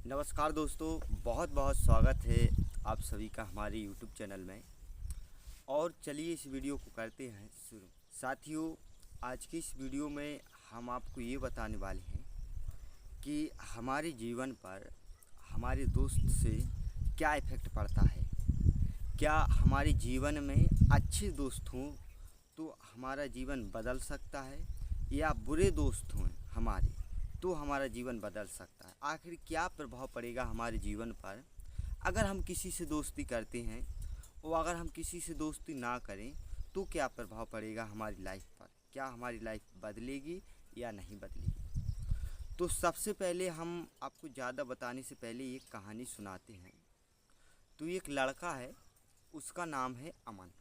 नमस्कार दोस्तों, बहुत बहुत स्वागत है आप सभी का हमारे YouTube चैनल में। और चलिए इस वीडियो को करते हैं शुरू। साथियों, आज की इस वीडियो में हम आपको ये बताने वाले हैं कि हमारे जीवन पर हमारे दोस्त से क्या इफ़ेक्ट पड़ता है। क्या हमारे जीवन में अच्छे दोस्त हों तो हमारा जीवन बदल सकता है, या बुरे दोस्त हों हमारे तो हमारा जीवन बदल सकता है। आखिर क्या प्रभाव पड़ेगा हमारे जीवन पर अगर हम किसी से दोस्ती करते हैं, और अगर हम किसी से दोस्ती ना करें तो क्या प्रभाव पड़ेगा हमारी लाइफ पर। क्या हमारी लाइफ बदलेगी या नहीं बदलेगी। तो सबसे पहले हम आपको ज़्यादा बताने से पहले एक कहानी सुनाते हैं। तो एक लड़का है, उसका नाम है अमन,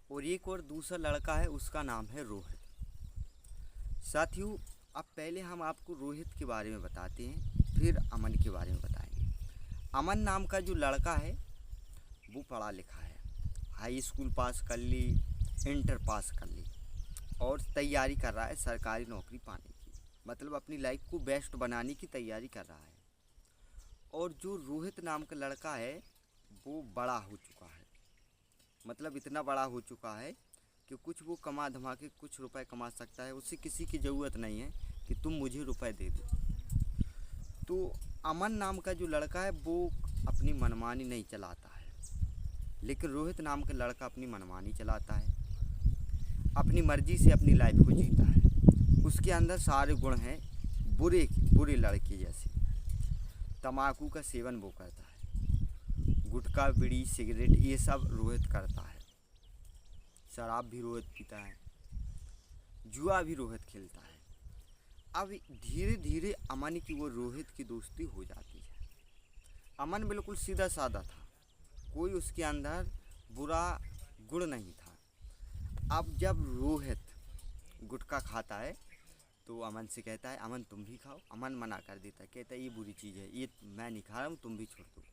और एक और दूसरा लड़का है, उसका नाम है रोहित। साथियों, अब पहले हम आपको रोहित के बारे में बताते हैं, फिर अमन के बारे में बताएंगे। अमन नाम का जो लड़का है वो पढ़ा लिखा है, हाई स्कूल पास कर ली, इंटर पास कर ली, और तैयारी कर रहा है सरकारी नौकरी पाने की। मतलब अपनी लाइफ को बेस्ट बनाने की तैयारी कर रहा है। और जो रोहित नाम का लड़का है वो बड़ा हो चुका है, मतलब इतना बड़ा हो चुका है कि कुछ वो कमा धमा के कुछ रुपए कमा सकता है। उससे किसी की ज़रूरत नहीं है कि तुम मुझे रुपए दे दो। तो अमन नाम का जो लड़का है वो अपनी मनमानी नहीं चलाता है, लेकिन रोहित नाम का लड़का अपनी मनमानी चलाता है, अपनी मर्जी से अपनी लाइफ को जीता है। उसके अंदर सारे गुण हैं बुरे बुरे लड़के जैसे। तम्बाकू का सेवन वो करता है, गुटखा बीड़ी सिगरेट ये सब रोहित करता है, शराब भी रोहित पीता है, जुआ भी रोहित खेलता है। अब धीरे धीरे अमन की वो रोहित की दोस्ती हो जाती है। अमन बिल्कुल सीधा साधा था, कोई उसके अंदर बुरा गुण नहीं था। अब जब रोहित गुटखा खाता है तो अमन से कहता है अमन तुम भी खाओ। अमन मना कर देता है, कहता है ये बुरी चीज़ है, ये मैं नहीं खा रहा हूँ, तुम भी छोड़ दो।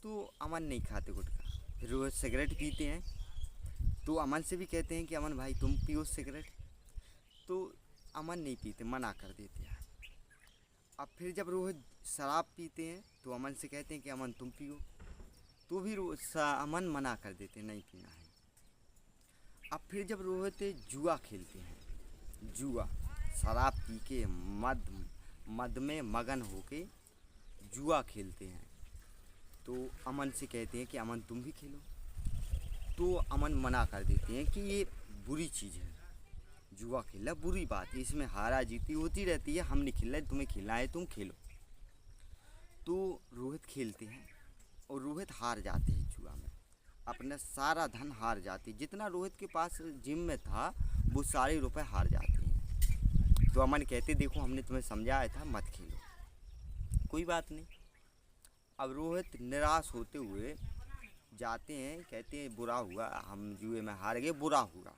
तो अमन नहीं खाते गुटखा। फिर रोहित सिगरेट पीते हैं तो अमन से भी कहते हैं कि अमन भाई तुम पियो सिगरेट, तो अमन नहीं पीते, मना कर देते हैं। अब फिर जब रोहित शराब पीते हैं तो अमन से कहते हैं कि अमन तुम पियो, तो भी अमन मना कर देते हैं, नहीं पीना है। अब फिर जब रोहित जुआ खेलते हैं, जुआ शराब पी के मद में मगन होके जुआ खेलते हैं, तो अमन से कहते हैं कि अमन तुम भी खेलो, तो अमन मना कर देते हैं कि ये बुरी चीज़ है, जुआ खेलना बुरी बात है, इसमें हारा जीती होती रहती है, हम नहीं खेल रहे, तुम्हें खेलना है तुम खेलो। तो रोहित खेलते हैं और रोहित हार जाते हैं जुआ में, अपना सारा धन हार जाते हैं। जितना रोहित के पास जिम में था वो सारे रुपए हार जाते हैं। तो अमन कहते देखो हमने तुम्हें समझाया था मत खेलो, कोई बात नहीं। अब रोहित निराश होते हुए जाते हैं, कहते हैं बुरा हुआ, हम जुए में हार गए, बुरा हुआ।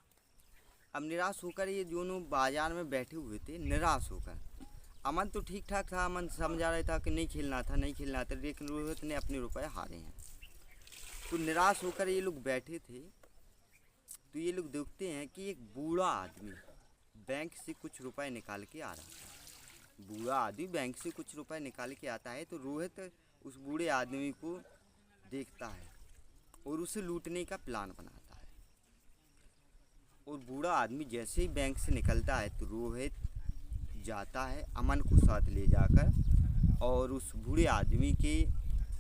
अब निराश होकर ये दोनों बाजार में बैठे हुए थे, निराश होकर। अमन तो ठीक ठाक था, अमन समझा रहा था कि नहीं खेलना था, नहीं खेलना था, लेकिन रोहित ने अपने रुपए हारे हैं। तो निराश होकर ये लोग बैठे थे, तो ये लोग देखते हैं कि एक बूढ़ा आदमी बैंक से कुछ रुपए निकाल के आ रहा था। बूढ़ा आदमी बैंक से कुछ रुपए निकाल के आता है, तो रोहित उस बूढ़े आदमी को देखता है और उसे लूटने का प्लान बनाता है। और बूढ़ा आदमी जैसे ही बैंक से निकलता है तो रोहित जाता है अमन को साथ ले जाकर और उस बूढ़े आदमी के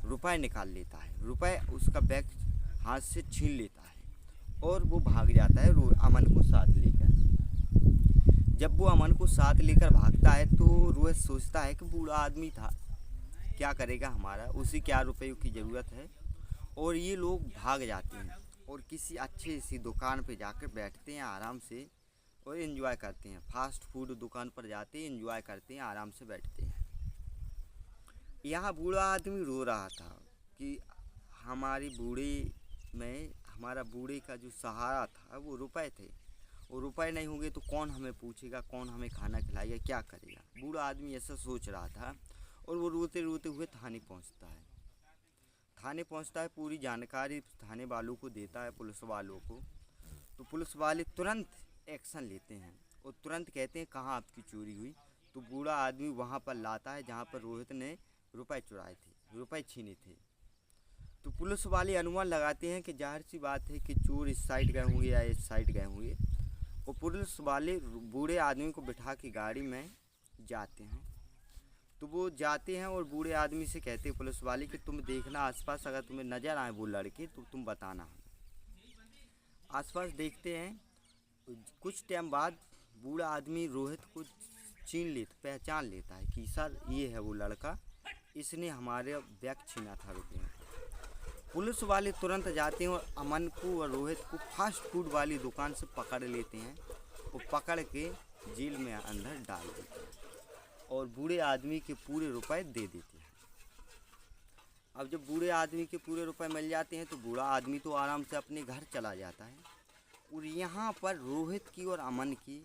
रुपए निकाल लेता है। रुपए उसका बैग हाथ से छीन लेता है और वो भाग जाता है अमन को साथ लेकर। जब वो अमन को साथ लेकर भागता है तो रोहित सोचता है कि बूढ़ा आदमी था, क्या करेगा हमारा, उसे क्या रुपयों की ज़रूरत है। और ये लोग भाग जाते हैं और किसी अच्छी सी दुकान पे जाकर बैठते हैं आराम से और एंजॉय करते हैं। फास्ट फूड दुकान पर जाते हैं, एंजॉय करते हैं, आराम से बैठते हैं। यहाँ बूढ़ा आदमी रो रहा था कि हमारे बूढ़े में, हमारा बूढ़े का जो सहारा था वो रुपए थे, और रुपए नहीं होंगे तो कौन हमें पूछेगा, कौन हमें खाना खिलाएगा, क्या करेगा। बूढ़ा आदमी ऐसा सोच रहा था और वो रोते रोते हुए थाने पहुँचता है। थाने पहुंचता है, पूरी जानकारी थाने वालों को देता है, पुलिस वालों को। तो पुलिस वाले तुरंत एक्शन लेते हैं और तुरंत कहते हैं कहाँ आपकी चोरी हुई, तो बूढ़ा आदमी वहाँ पर लाता है जहाँ पर रोहित ने रुपए चुराए थे, रुपए छीने थे। तो पुलिस वाले अनुमान लगाते हैं कि जाहिर सी बात है कि चोर इस साइड गए होंगे या इस साइड गए होंगे, और पुलिस वाले बूढ़े आदमी को बिठा के गाड़ी में जाते हैं। तो वो जाते हैं और बूढ़े आदमी से कहते हैं पुलिस वाले कि तुम देखना आसपास, अगर तुम्हें नज़र आए वो लड़के तो तुम बताना हमें। आसपास देखते हैं, कुछ टाइम बाद बूढ़ा आदमी रोहित को पहचान लेता है कि सर ये है वो लड़का, इसने हमारे बैग छीना था रुपये। पुलिस वाले तुरंत जाते हैं और अमन को और रोहित को फास्ट फूड वाली दुकान से पकड़ लेते हैं और पकड़ के जेल में अंदर डाल देते हैं और बूढ़े आदमी के पूरे रुपए दे देते हैं। अब जब बूढ़े आदमी के पूरे रुपए मिल जाते हैं तो बूढ़ा आदमी तो आराम से अपने घर चला जाता है। और यहाँ पर रोहित की और अमन की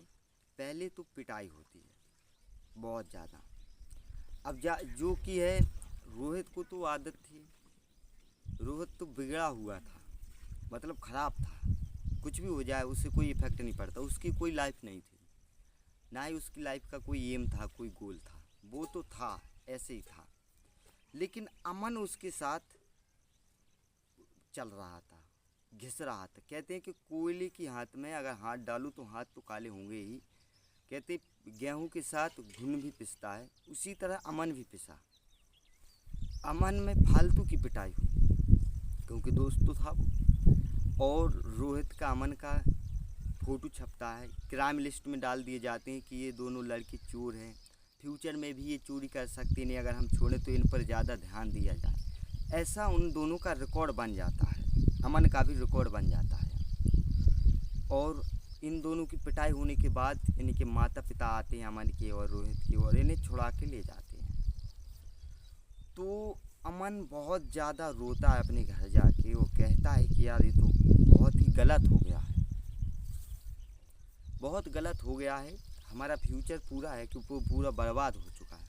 पहले तो पिटाई होती है बहुत ज़्यादा। अब जो कि है, रोहित को तो आदत थी, रोहित तो बिगड़ा हुआ था, मतलब ख़राब था, कुछ भी हो जाए उससे कोई इफ़ेक्ट नहीं पड़ता, उसकी कोई लाइफ नहीं थी, ना ही उसकी लाइफ का कोई एम था, कोई गोल था, वो तो था ऐसे ही था। लेकिन अमन उसके साथ चल रहा था, घिस रहा था। कहते हैं कि कोयले की हाथ में अगर हाथ डालूं तो हाथ तो काले होंगे ही। कहते गेहूं के साथ घुन भी पिसता है, उसी तरह अमन भी पिसा। अमन में फालतू की पिटाई हुई क्योंकि दोस्त तो था वो। और रोहित का अमन का फ़ोटो छपता है, क्राइम लिस्ट में डाल दिए जाते हैं कि ये दोनों लड़के चोर हैं, फ्यूचर में भी ये चोरी कर सकते नहीं, अगर हम छोड़ें तो इन पर ज़्यादा ध्यान दिया जाए। ऐसा उन दोनों का रिकॉर्ड बन जाता है, अमन का भी रिकॉर्ड बन जाता है। और इन दोनों की पिटाई होने के बाद इनके माता पिता आते हैं अमन के और रोहित के, और इन्हें छुड़ा के ले जाते हैं। तो अमन बहुत ज़्यादा रोता है अपने घर जाके, वो कहता है कि यार ये तो बहुत ही गलत हो गया है, बहुत गलत हो गया है, हमारा फ्यूचर पूरा है कि वो पूरा बर्बाद हो चुका है।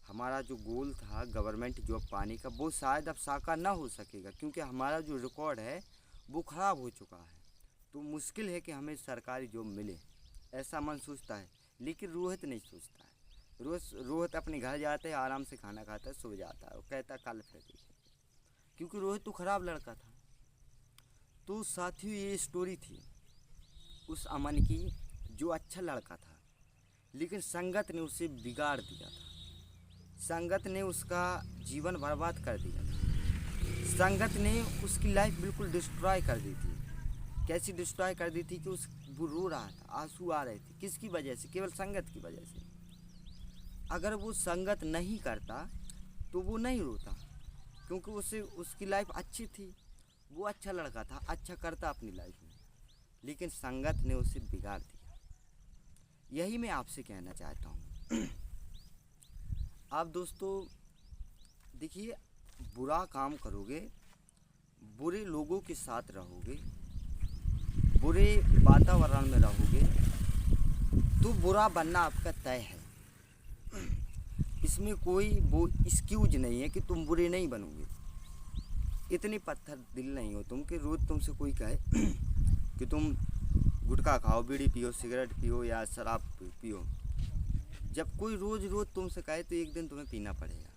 हमारा जो गोल था गवर्नमेंट जॉब पाने का, वो शायद अब साकार ना हो सकेगा क्योंकि हमारा जो रिकॉर्ड है वो ख़राब हो चुका है। तो मुश्किल है कि हमें सरकारी जॉब मिले, ऐसा मन सोचता है। लेकिन रोहित नहीं सोचता है। रोहित अपने घर जाता है, आराम से खाना खाता है, सो जाता है और कहता है कल फिर देखेंगे, क्योंकि रोहित तो ख़राब लड़का था। तो साथियों ये स्टोरी थी उस अमन की जो अच्छा लड़का था, लेकिन संगत ने उसे बिगाड़ दिया था, संगत ने उसका जीवन बर्बाद कर दिया था, संगत ने उसकी लाइफ बिल्कुल डिस्ट्रॉय कर दी थी। कैसी डिस्ट्रॉय कर दी थी कि वो रो रहा था, आंसू आ रहे थे, किसकी वजह से? केवल संगत की वजह से। अगर वो संगत नहीं करता तो वो नहीं रोता, क्योंकि उसकी लाइफ अच्छी थी, वो अच्छा लड़का था, अच्छा करता अपनी लाइफ में, लेकिन संगत ने उसे बिगाड़ दिया। यही मैं आपसे कहना चाहता हूँ। आप दोस्तों देखिए, बुरा काम करोगे, बुरे लोगों के साथ रहोगे, बुरे वातावरण में रहोगे तो बुरा बनना आपका तय है। इसमें कोई वो एक्सक्यूज नहीं है कि तुम बुरे नहीं बनोगे। इतने पत्थर दिल नहीं हो तुम कि रोज़ तुमसे कोई कहे कि तुम गुटखा खाओ, बीड़ी पियो, सिगरेट पियो या शराब पियो। जब कोई रोज़ रोज़ तुमसे कहे तो एक दिन तुम्हें पीना पड़ेगा।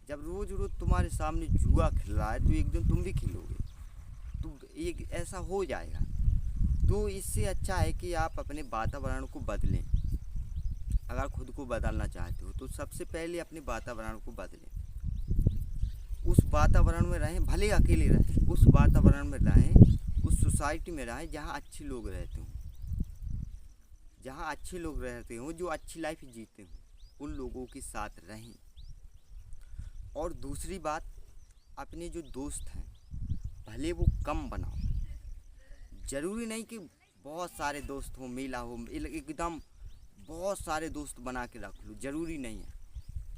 जब रोज़ रोज़ तुम्हारे सामने जुआ खेल रहा है तो एक दिन तुम भी खेलोगे, तो एक ऐसा हो जाएगा। तो इससे अच्छा है कि आप अपने वातावरण को बदलें। अगर खुद को बदलना चाहते हो तो सबसे पहले अपने वातावरण को बदलें, उस वातावरण में रहें, भले अकेले रहें, उस वातावरण में रहें, उस सोसाइटी में रहें जहाँ अच्छे लोग रहते हों, जहाँ अच्छे लोग रहते हों, जो अच्छी लाइफ जीते हों, उन लोगों के साथ रहें। और दूसरी बात, अपने जो दोस्त हैं भले वो कम बनाओ, ज़रूरी नहीं कि बहुत सारे दोस्त हों, मेला हो, एकदम बहुत सारे दोस्त बना के रख लो, ज़रूरी नहीं है।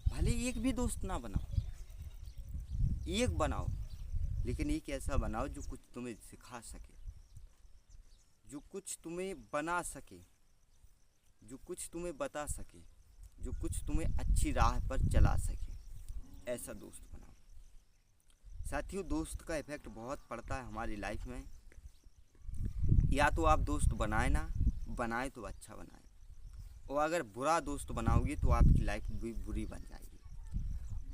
भले एक भी दोस्त ना बनाओ, एक बनाओ, लेकिन एक ऐसा बनाओ जो कुछ तुम्हें सिखा सके, जो कुछ तुम्हें बना सके, जो कुछ तुम्हें बता सके, जो कुछ तुम्हें अच्छी राह पर चला सके, ऐसा दोस्त बनाओ। साथियों, दोस्त का इफ़ेक्ट बहुत पड़ता है हमारी लाइफ में। या तो आप दोस्त बनाए ना बनाए तो अच्छा बनाए, और अगर बुरा दोस्त बनाओगे तो आपकी लाइफ भी बुरी बन जाएगी।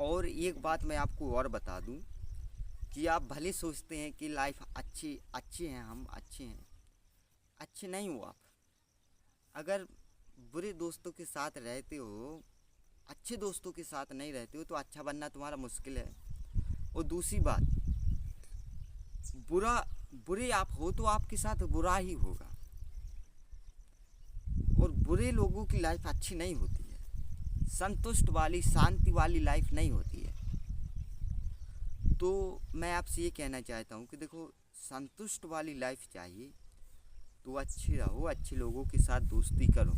और एक बात मैं आपको और बता दूं कि आप भले सोचते हैं कि लाइफ अच्छे हैं, हम अच्छे हैं, अच्छे नहीं हो आप। अगर बुरे दोस्तों के साथ रहते हो, अच्छे दोस्तों के साथ नहीं रहते हो, तो अच्छा बनना तुम्हारा मुश्किल है। और दूसरी बात, बुरे आप हो तो आपके साथ बुरा ही होगा। और बुरे लोगों की लाइफ अच्छी नहीं होती है, संतुष्ट वाली, शांति वाली लाइफ नहीं होती है। तो मैं आपसे ये कहना चाहता हूँ कि देखो, संतुष्ट वाली लाइफ चाहिए तो अच्छे रहो, अच्छे लोगों के साथ दोस्ती करो।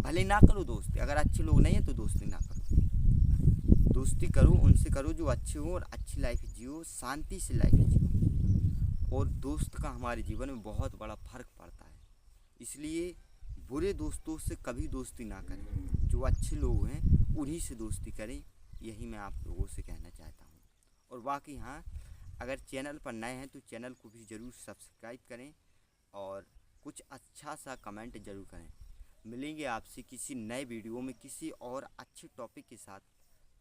भले ना करो दोस्ती, अगर अच्छे लोग नहीं हैं तो दोस्ती ना करो, दोस्ती करो उनसे करो जो अच्छे हो, और अच्छी लाइफ जियो, शांति से लाइफ जियो। और दोस्त का हमारे जीवन में बहुत बड़ा फ़र्क पड़ता है, इसलिए बुरे दोस्तों से कभी दोस्ती ना करें, जो अच्छे लोग हैं उन्हीं से दोस्ती करें। यही मैं आप लोगों से कहना चाहता हूँ। और बाकी हाँ, अगर चैनल पर नए हैं तो चैनल को भी ज़रूर सब्सक्राइब करें और कुछ अच्छा सा कमेंट ज़रूर करें। मिलेंगे आपसे किसी नए वीडियो में किसी और अच्छे टॉपिक के साथ।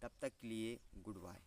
तब तक के लिए गुड बाय।